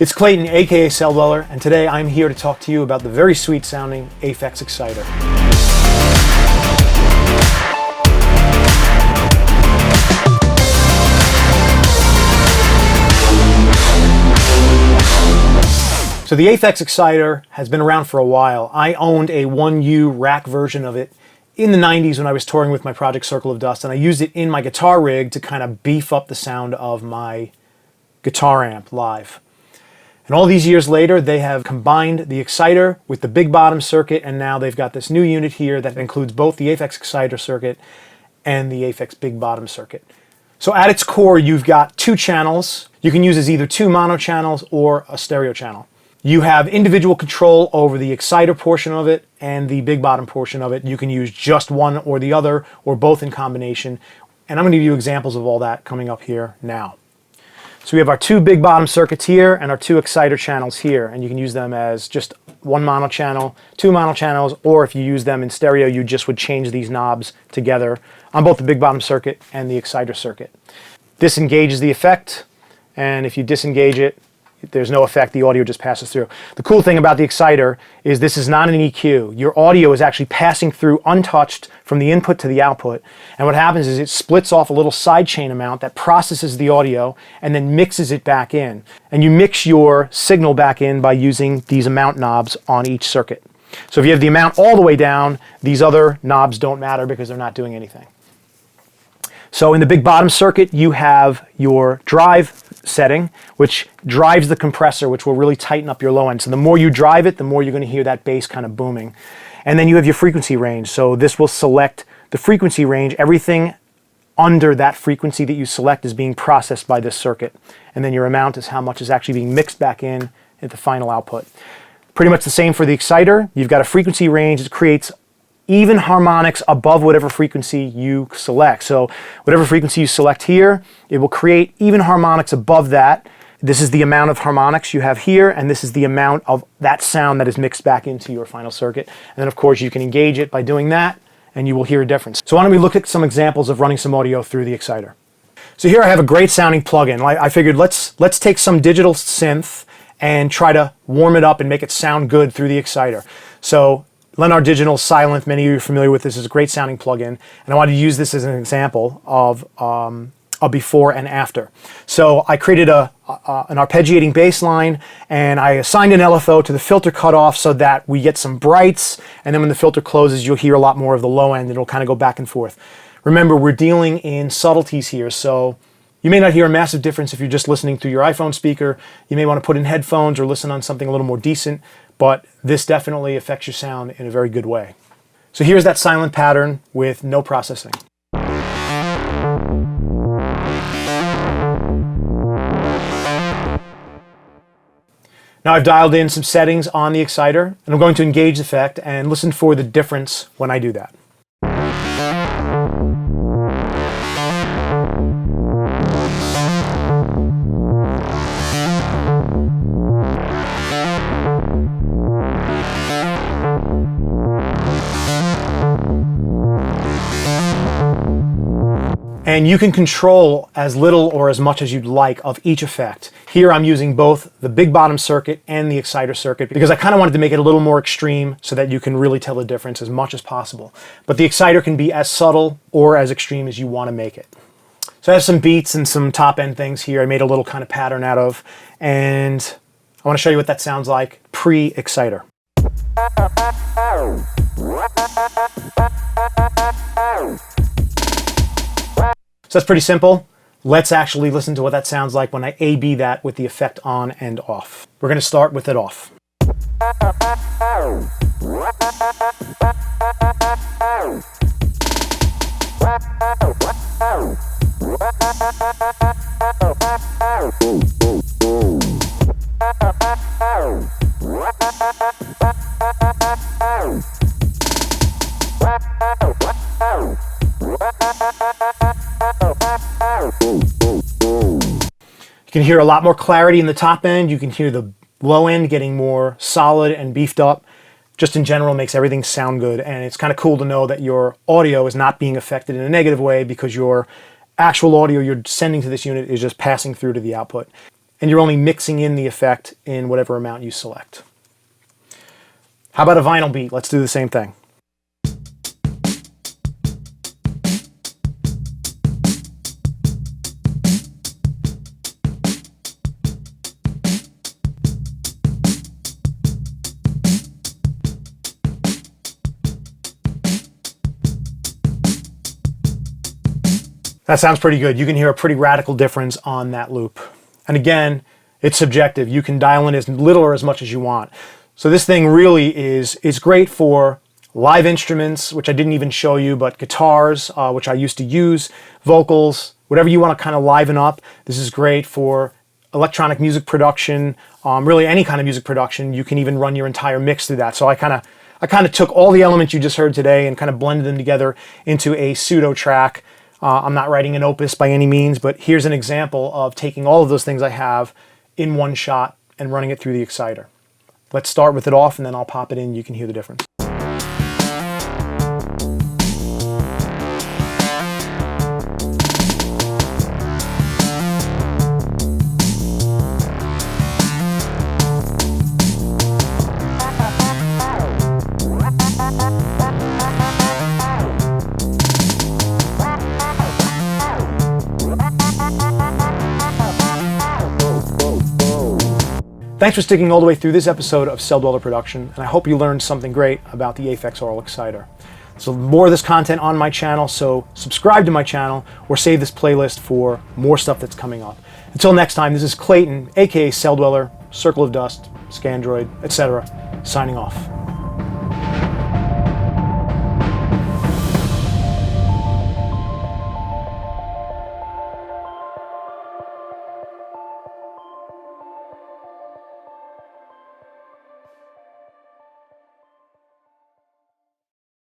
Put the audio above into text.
It's Klayton, aka Celldweller, and today I'm here to talk to you about the very sweet sounding Aphex Exciter. So the Aphex Exciter has been around for a while. I owned a 1U rack version of it in the 90s when I was touring with my project Circle of Dust, and I used it in my guitar rig to kind of beef up the sound of my guitar amp live. And all these years later, they have combined the Exciter with the Big Bottom circuit, and now they've got this new unit here that includes both the Aphex Exciter circuit and the Aphex Big Bottom circuit. So at its core, you've got two channels. You can use as either two mono channels or a stereo channel. You have individual control over the Exciter portion of it and the Big Bottom portion of it. You can use just one or the other, or both in combination. And I'm going to give you examples of all that coming up here now. So we have our two Big Bottom circuits here and our two Exciter channels here, and you can use them as just one mono channel, two mono channels, or if you use them in stereo, you just would change these knobs together on both the Big Bottom circuit and the Exciter circuit. This engages the effect, and if you disengage it, there's no effect, the audio just passes through. The cool thing about the Exciter is this is not an EQ. Your audio is actually passing through untouched from the input to the output. And what happens is it splits off a little sidechain amount that processes the audio and then mixes it back in. And you mix your signal back in by using these amount knobs on each circuit. So if you have the amount all the way down, these other knobs don't matter because they're not doing anything. So in the Big Bottom circuit, you have your drive setting, which drives the compressor, which will really tighten up your low end. So the more you drive it, the more you're going to hear that bass kind of booming. And then you have your frequency range. So this will select the frequency range. Everything under that frequency that you select is being processed by this circuit. And then your amount is how much is actually being mixed back in at the final output. Pretty much the same for the Exciter. You've got a frequency range. It creates even harmonics above whatever frequency you select. So whatever frequency you select here, it will create even harmonics above that. This is the amount of harmonics you have here, and this is the amount of that sound that is mixed back into your final circuit. And then of course you can engage it by doing that, and you will hear a difference. So why don't we look at some examples of running some audio through the Exciter. So here I have a great sounding plugin. I figured let's take some digital synth and try to warm it up and make it sound good through the Exciter. So Leonard Digital Silent, many of you are familiar with this, is a great sounding plugin, and I wanted to use this as an example of a before and after. So I created an arpeggiating bass line, and I assigned an LFO to the filter cutoff so that we get some brights, and then when the filter closes, you'll hear a lot more of the low end, and it'll kind of go back and forth. Remember, we're dealing in subtleties here, so you may not hear a massive difference if you're just listening through your iPhone speaker. You may want to put in headphones or listen on something a little more decent, but this definitely affects your sound in a very good way. So here's that silent pattern with no processing. Now I've dialed in some settings on the Exciter, and I'm going to engage the effect and listen for the difference when I do that. And you can control as little or as much as you'd like of each effect. Here I'm using both the Big Bottom circuit and the Exciter circuit because I kind of wanted to make it a little more extreme so that you can really tell the difference as much as possible. But the Exciter can be as subtle or as extreme as you want to make it. So I have some beats and some top end things here I made a little kind of pattern out of, and I want to show you what that sounds like pre-Exciter. So that's pretty simple. Let's actually listen to what that sounds like when I A/B that with the effect on and off. We're going to start with it off. You can hear a lot more clarity in the top end. You can hear the low end getting more solid and beefed up. Just in general makes everything sound good, and it's kind of cool to know that your audio is not being affected in a negative way because your actual audio you're sending to this unit is just passing through to the output. and you're only mixing in the effect in whatever amount you select. How about a vinyl beat? Let's do the same thing. That sounds pretty good. You can hear a pretty radical difference on that loop. And again, it's subjective. You can dial in as little or as much as you want. So this thing really is great for live instruments, which I didn't even show you, but guitars, which I used to use, vocals, whatever you want to kind of liven up. This is great for electronic music production, really any kind of music production. You can even run your entire mix through that. So I kind of took all the elements you just heard today and kind of blended them together into a pseudo track. I'm not writing an opus by any means, but here's an example of taking all of those things I have in one shot and running it through the exciter. Let's start with it off and then I'll pop it in. You can hear the difference. Thanks for sticking all the way through this episode of Celldweller Production, and I hope you learned something great about the Aphex Aural Exciter. So more of this content on my channel, so subscribe to my channel or save this playlist for more stuff that's coming up. Until next time, this is Klayton, aka Celldweller, Circle of Dust, Scandroid, etc., signing off.